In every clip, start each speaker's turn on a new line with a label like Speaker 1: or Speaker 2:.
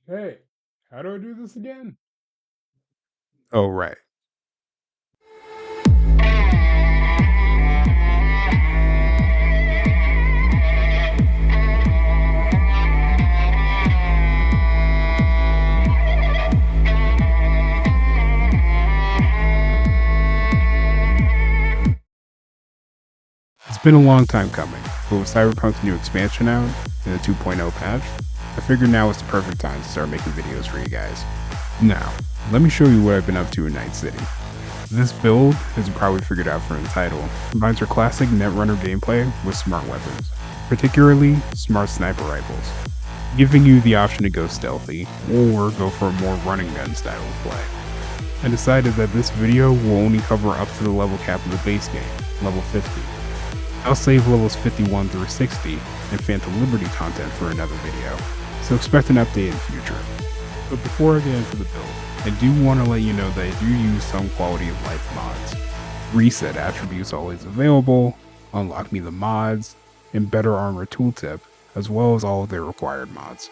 Speaker 1: Hey, how do I do this again?
Speaker 2: Oh, right. It's been a long time coming, but with Cyberpunk's new expansion out and the 2.0 patch, I figured now is the perfect time to start making videos for you guys. Now, let me show you what I've been up to in Night City. This build, as you probably figured out from the title, combines your classic Netrunner gameplay with smart weapons, particularly smart sniper rifles, giving you the option to go stealthy or go for a more running gun style of play. I decided that this video will only cover up to the level cap of the base game, level 50. I'll save levels 51 through 60 and Phantom Liberty content for another video, so expect an update in the future. But before I get into the build, I do want to let you know that I do use some quality of life mods. Reset attributes always available, unlock me the mods, and better armor tooltip, as well as all of their required mods.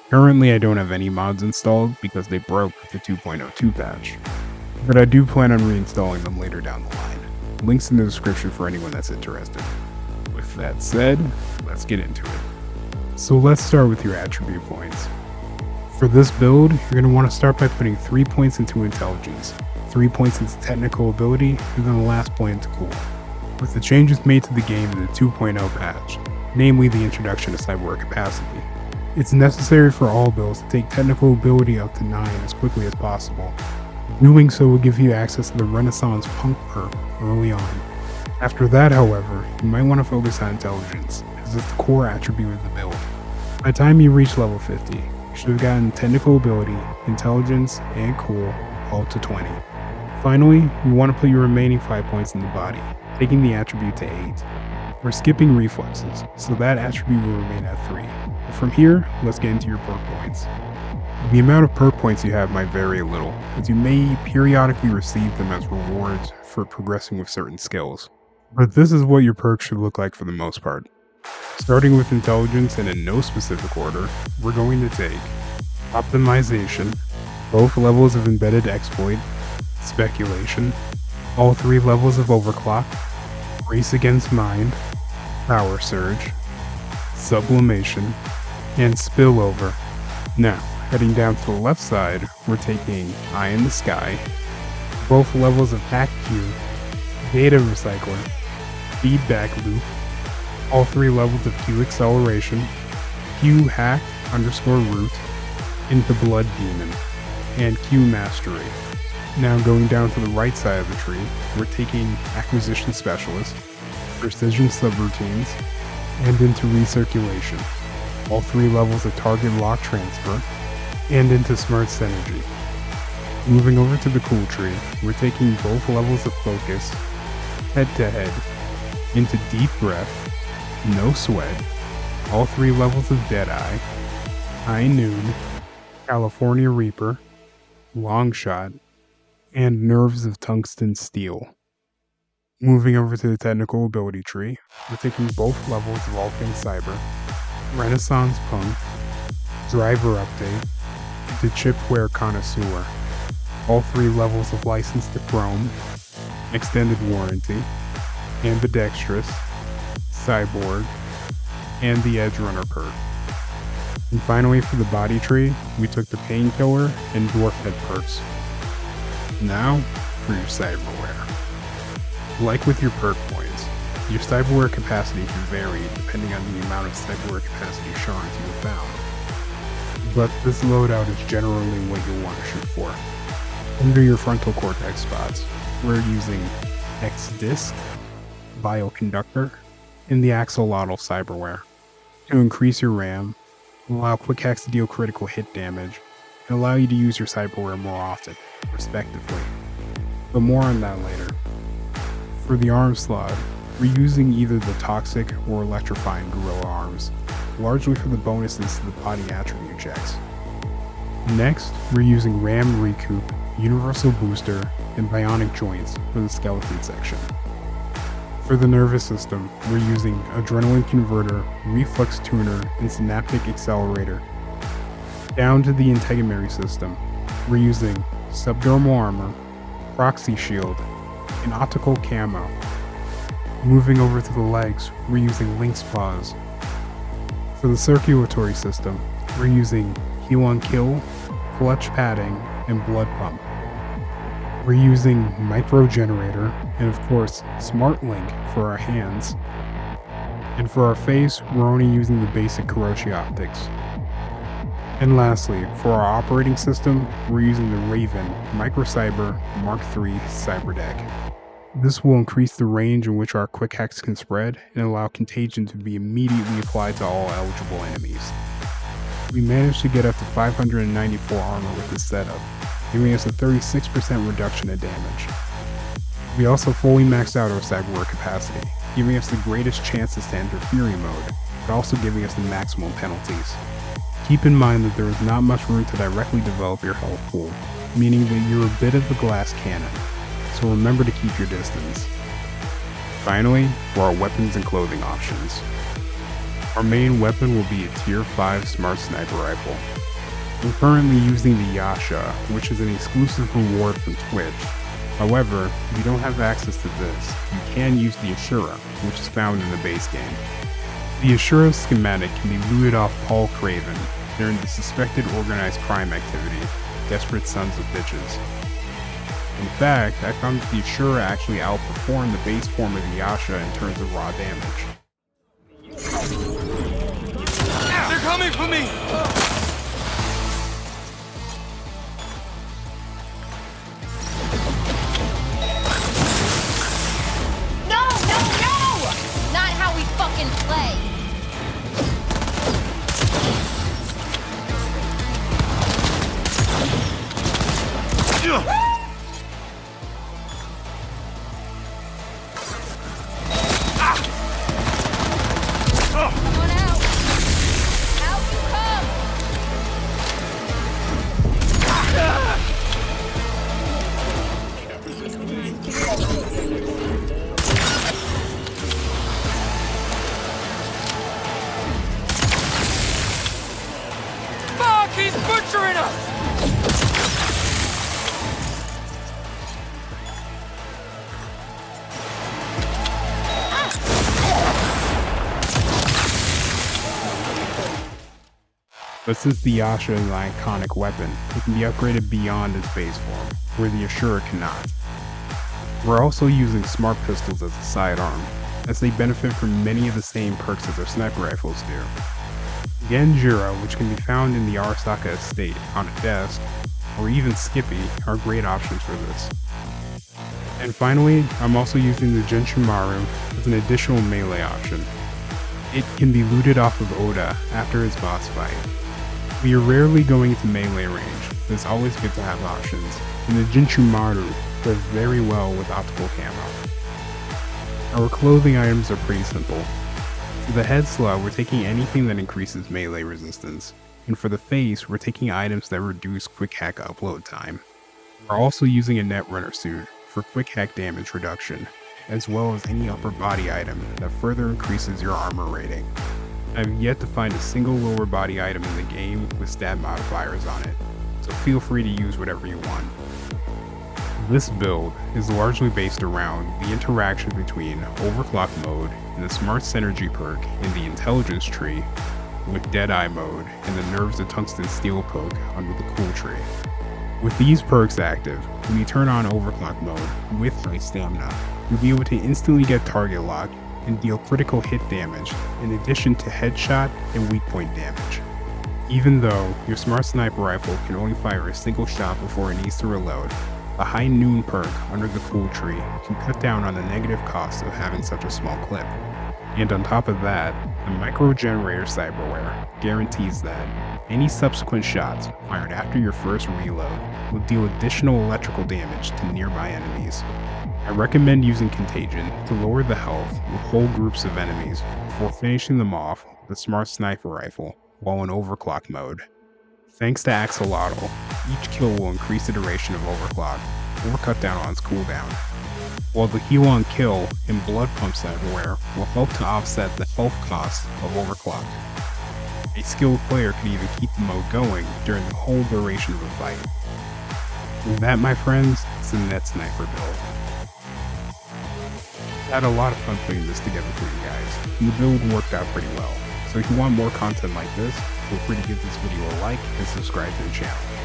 Speaker 2: Currently I don't have any mods installed because they broke with the 2.02 patch, but I do plan on reinstalling them later down the line. Links in the description for anyone that's interested. With that said, let's get into it. So let's start with your attribute points. For this build, you're going to want to start by putting 3 points into intelligence, 3 points into technical ability, and then the last point into cool. With the changes made to the game in the 2.0 patch, namely the introduction of cyberware capacity, it's necessary for all builds to take technical ability up to 9 as quickly as possible. Doing so will give you access to the Renaissance Punk perk early on. After that, however, you might want to focus on intelligence, as it's the core attribute of the build. By the time you reach level 50, you should have gotten technical ability, intelligence, and cool all to 20. Finally, you want to put your remaining 5 points in the body, taking the attribute to 8. We're skipping reflexes, so that attribute will remain at 3. But from here, let's get into your perk points. The amount of perk points you have might vary a little, as you may periodically receive them as rewards for progressing with certain skills. But this is what your perks should look like for the most part. Starting with intelligence and in no specific order, we're going to take optimization, both levels of embedded exploit, speculation, all 3 levels of overclock, race against mind, power surge, sublimation, and spillover. Now, heading down to the left side, we're taking Eye in the Sky, both levels of Hack Q, Data Recycler, Feedback Loop, all 3 levels of Q Acceleration, Q Hack _ Root, into Blood Demon, and Q Mastery. Now going down to the right side of the tree, we're taking Acquisition Specialist, Precision Subroutines, and into Recirculation, all 3 levels of Target Lock Transfer, and into Smart Synergy. Moving over to the cool tree, we're taking both levels of Focus, Head to Head, into Deep Breath, No Sweat, all 3 levels of Deadeye, High Noon, California Reaper, Long Shot, and Nerves of Tungsten Steel. Moving over to the technical ability tree, we're taking both levels of all things cyber, Renaissance Punk, Driver Update, to Chipware Connoisseur, all 3 levels of License to Chrome, Extended Warranty, Ambidextrous, Cyborg, and the Edge Runner perk. And finally for the body tree, we took the Painkiller and Dwarf Head perks. Now, for your cyberware. Like with your perk points, your cyberware capacity can vary depending on the amount of cyberware capacity shards you have found. But this loadout is generally what you'll want to shoot for. Under your frontal cortex spots, we're using X-Disc, Bioconductor, and the Axolotl cyberware to increase your RAM, allow quick hacks to deal critical hit damage, and allow you to use your cyberware more often, respectively. But more on that later. For the arm slot, we're using either the Toxic or Electrifying Gorilla arms, largely for the bonuses to the body attribute checks. Next, we're using RAM Recoup, Universal Booster, and Bionic Joints for the skeleton section. For the nervous system, we're using Adrenaline Converter, Reflex Tuner, and Synaptic Accelerator. Down to the integumentary system, we're using subdermal armor, proxy shield, and optical camo. Moving over to the legs, we're using lynx paws. For the circulatory system, we're using heal on kill, clutch padding, and blood pump. We're using micro generator, and of course, smart link for our hands. And for our face, we're only using the basic Kuroshi optics. And lastly, for our operating system, we're using the Raven Microcyber Mark III Cyber Deck. This will increase the range in which our quick hacks can spread and allow contagion to be immediately applied to all eligible enemies. We managed to get up to 594 armor with this setup, giving us a 36% reduction in damage. We also fully maxed out our cyberware capacity, giving us the greatest chances to enter Fury mode, but also giving us the maximum penalties. Keep in mind that there is not much room to directly develop your health pool, meaning that you're a bit of a glass cannon, so remember to keep your distance. Finally, for our weapons and clothing options. Our main weapon will be a tier 5 smart sniper rifle. I'm currently using the Yasha, which is an exclusive reward from Twitch. However, if you don't have access to this, you can use the Ashura, which is found in the base game. The Ashura schematic can be looted off Paul Craven during the suspected organized crime activity, Desperate Sons of Bitches. In fact, I found that the Ashura actually outperformed the base form of the Yasha in terms of raw damage.
Speaker 3: They're coming for me!
Speaker 4: No! Not how we fucking play! Come on out! Out you come!
Speaker 3: Fuck! He's butchering us!
Speaker 2: But since the Yasha is an iconic weapon, it can be upgraded beyond its base form, where the Ashura cannot. We're also using smart pistols as a sidearm, as they benefit from many of the same perks as our sniper rifles do. Genjira, which can be found in the Arasaka estate on a desk, or even Skippy, are great options for this. And finally, I'm also using the Genshimaru as an additional melee option. It can be looted off of Oda after his boss fight. We are rarely going into melee range, but it's always good to have options, and the Genshimaru does very well with optical camo. Our clothing items are pretty simple. For the head slot, we're taking anything that increases melee resistance, and for the face, we're taking items that reduce quick hack upload time. We're also using a Netrunner suit for quick hack damage reduction, as well as any upper body item that further increases your armor rating. I've yet to find a single lower body item in the game with stat modifiers on it, so feel free to use whatever you want. This build is largely based around the interaction between Overclock mode and the Smart Synergy perk in the Intelligence tree, with Deadeye mode and the Nerves of Tungsten Steel perk under the Cool tree. With these perks active, when you turn on Overclock mode with high stamina, you'll be able to instantly get target lock and deal critical hit damage in addition to headshot and weak point damage. Even though your Smart Sniper Rifle can only fire a single shot before it needs to reload, the High Noon perk under the Cool tree can cut down on the negative cost of having such a small clip. And on top of that, the Micro Generator Cyberware guarantees that any subsequent shots fired after your first reload will deal additional electrical damage to nearby enemies. I recommend using Contagion to lower the health with whole groups of enemies before finishing them off with a Smart Sniper Rifle while in Overclock mode. Thanks to Axolotl, each kill will increase the duration of Overclock or cut down on its cooldown, while the Heal on Kill and Blood Pump Cyberware will help to offset the health cost of Overclock. A skilled player can even keep the mode going during the whole duration of a fight. And that, my friends, is the Net Sniper build. I had a lot of fun putting this together for you guys, and the build worked out pretty well. So if you want more content like this, feel free to give this video a like and subscribe to the channel.